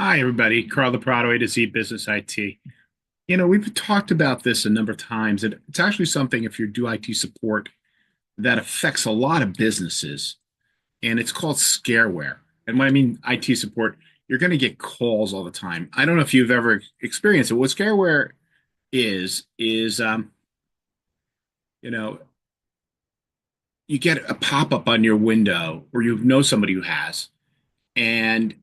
Hi, everybody. Carl DePrado, A to Z Business IT. We've talked about this a number of times, and it's actually something, if you do IT support, that affects a lot of businesses, and it's called scareware. And when I mean IT support, you're going to get calls all the time. I don't know if you've ever experienced it. What scareware is, you know, you get a pop-up on your window, or you know somebody who has, and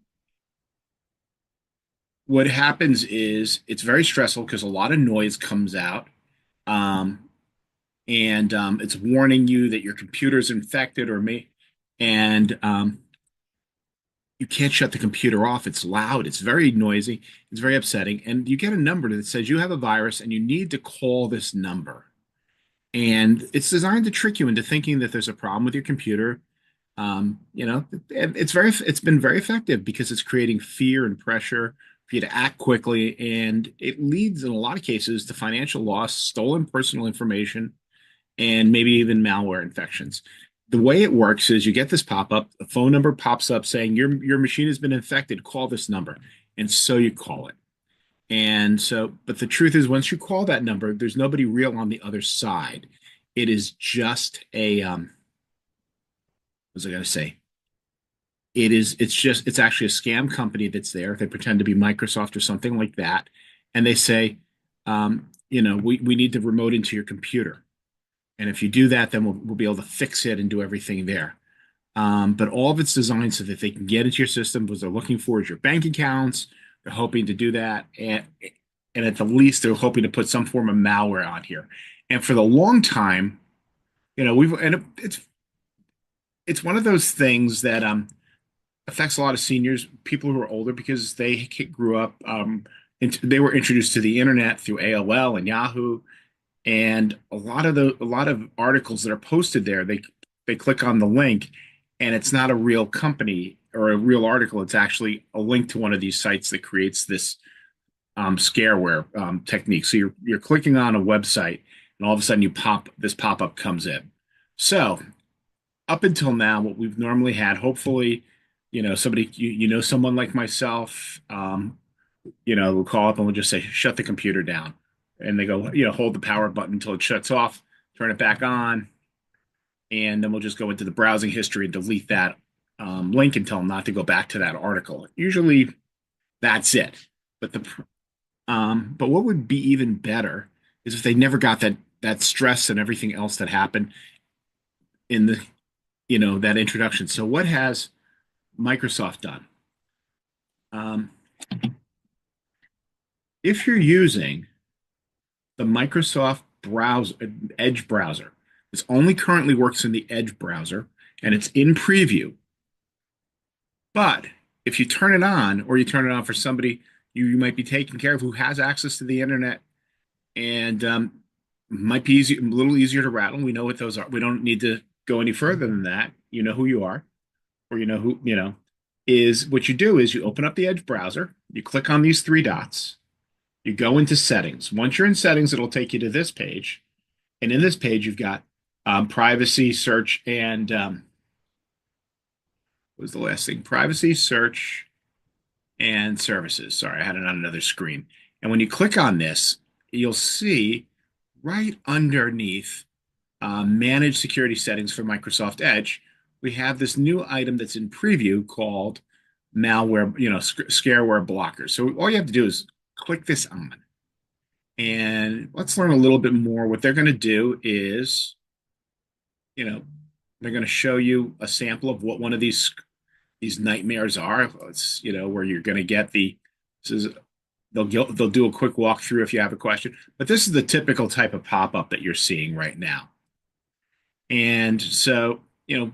what happens is it's very stressful because a lot of noise comes out. Um, and it's warning you that your computer's infected or may, and you can't shut the computer off. It's loud, it's very noisy, it's very upsetting, and you get a number that says you have a virus and you need to call this number. And it's designed to trick you into thinking that there's a problem with your computer. It's been very effective because it's creating fear and pressure for you to act quickly, and it leads in a lot of cases to financial loss, stolen personal information, and maybe even malware infections. The way it works is you get this pop-up, a phone number pops up saying your machine has been infected, call this number. And so you call it. And so, but the truth is once you call that number, there's nobody real on the other side. It is just what was I going to say? It's actually a scam company that's there. They pretend to be Microsoft or something like that. And they say, we need to remote into your computer. And if you do that, then we'll be able to fix it and do everything there. But all of it's designed so that they can get into your system. What they're looking for is your bank accounts. They're hoping to do that. And at the least, they're hoping to put some form of malware on here. And for the long time, it's one of those things that affects a lot of seniors, people who are older, because they grew up, they were introduced to the internet through AOL and Yahoo, and a lot of articles that are posted there, they click on the link, and it's not a real company or a real article. It's actually a link to one of these sites that creates this scareware technique. So you're clicking on a website, and all of a sudden this pop up comes in. So up until now, what we've normally had, hopefully, somebody someone like myself, we'll call up and we'll just say, shut the computer down. And they go, hold the power button until it shuts off, turn it back on, and then we'll just go into the browsing history and delete that link and tell them not to go back to that article. Usually that's it. But what would be even better is if they never got that stress and everything else that happened in that introduction. So what has Microsoft done? Um, if you're using the Microsoft browser, Edge browser. This only currently works in the Edge browser, and it's in preview. But if you turn it on, or you turn it on for somebody you might be taking care of who has access to the internet, and might be a little easier to rattle. We know what those are. We don't need to go any further than that. You know who you are, or is what you do is you open up the Edge browser, you click on these three dots, you go into settings. Once you're in settings, it'll take you to this page. And in this page, you've got privacy, search, and what was the last thing? Privacy, search, and services. Sorry, I had it on another screen. And when you click on this, you'll see right underneath manage security settings for Microsoft Edge, we have this new item that's in preview called malware, scareware blockers. So all you have to do is click this on. And let's learn a little bit more. What they're going to do is, they're going to show you a sample of what one of these nightmares are. It's, where you're going to get this is they'll do a quick walkthrough if you have a question. But this is the typical type of pop-up that you're seeing right now. And so,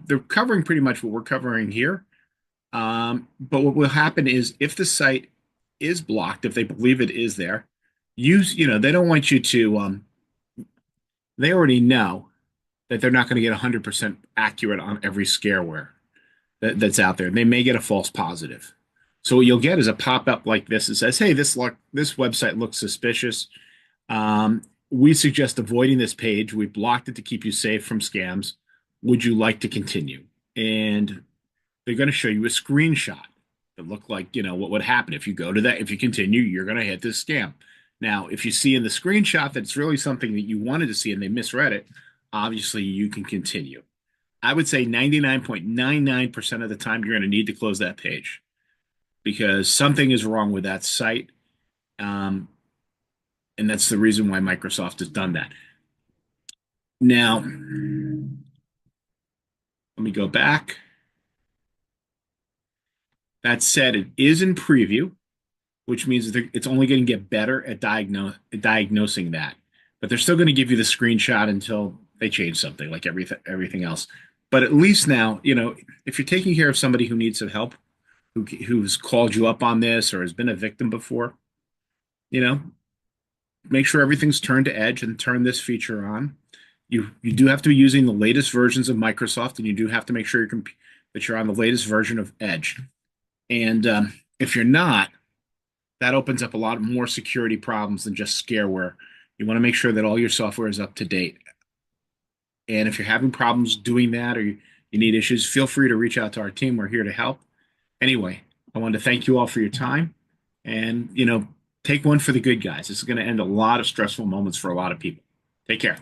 they're covering pretty much what we're covering here. But what will happen is if the site is blocked, if they believe it is there, they don't want you to, they already know that they're not going to get 100% accurate on every scareware that's out there. They may get a false positive. So what you'll get is a pop-up like this that says, hey, this website looks suspicious. We suggest avoiding this page. We blocked it to keep you safe from scams. Would you like to continue? And they're going to show you a screenshot. It looked like, what would happen if you go to that, if you continue, you're going to hit this scam. Now, if you see in the screenshot that it's really something that you wanted to see and they misread it, obviously you can continue. I would say 99.99% of the time you're going to need to close that page because something is wrong with that site. Um, and that's the reason why Microsoft has done that. Now, let me go back. That said, it is in preview, which means that it's only going to get better at diagnosing that. But they're still going to give you the screenshot until they change something, like everything else. But at least now, if you're taking care of somebody who needs some help, who's called you up on this or has been a victim before, you know, make sure everything's turned to Edge and turn this feature on. You do have to be using the latest versions of Microsoft, and you do have to make sure that you're on the latest version of Edge. And if you're not, that opens up a lot more security problems than just scareware. You want to make sure that all your software is up to date. And if you're having problems doing that or you need issues, feel free to reach out to our team. We're here to help. Anyway, I want to thank you all for your time and, take one for the good guys. This is going to end a lot of stressful moments for a lot of people. Take care.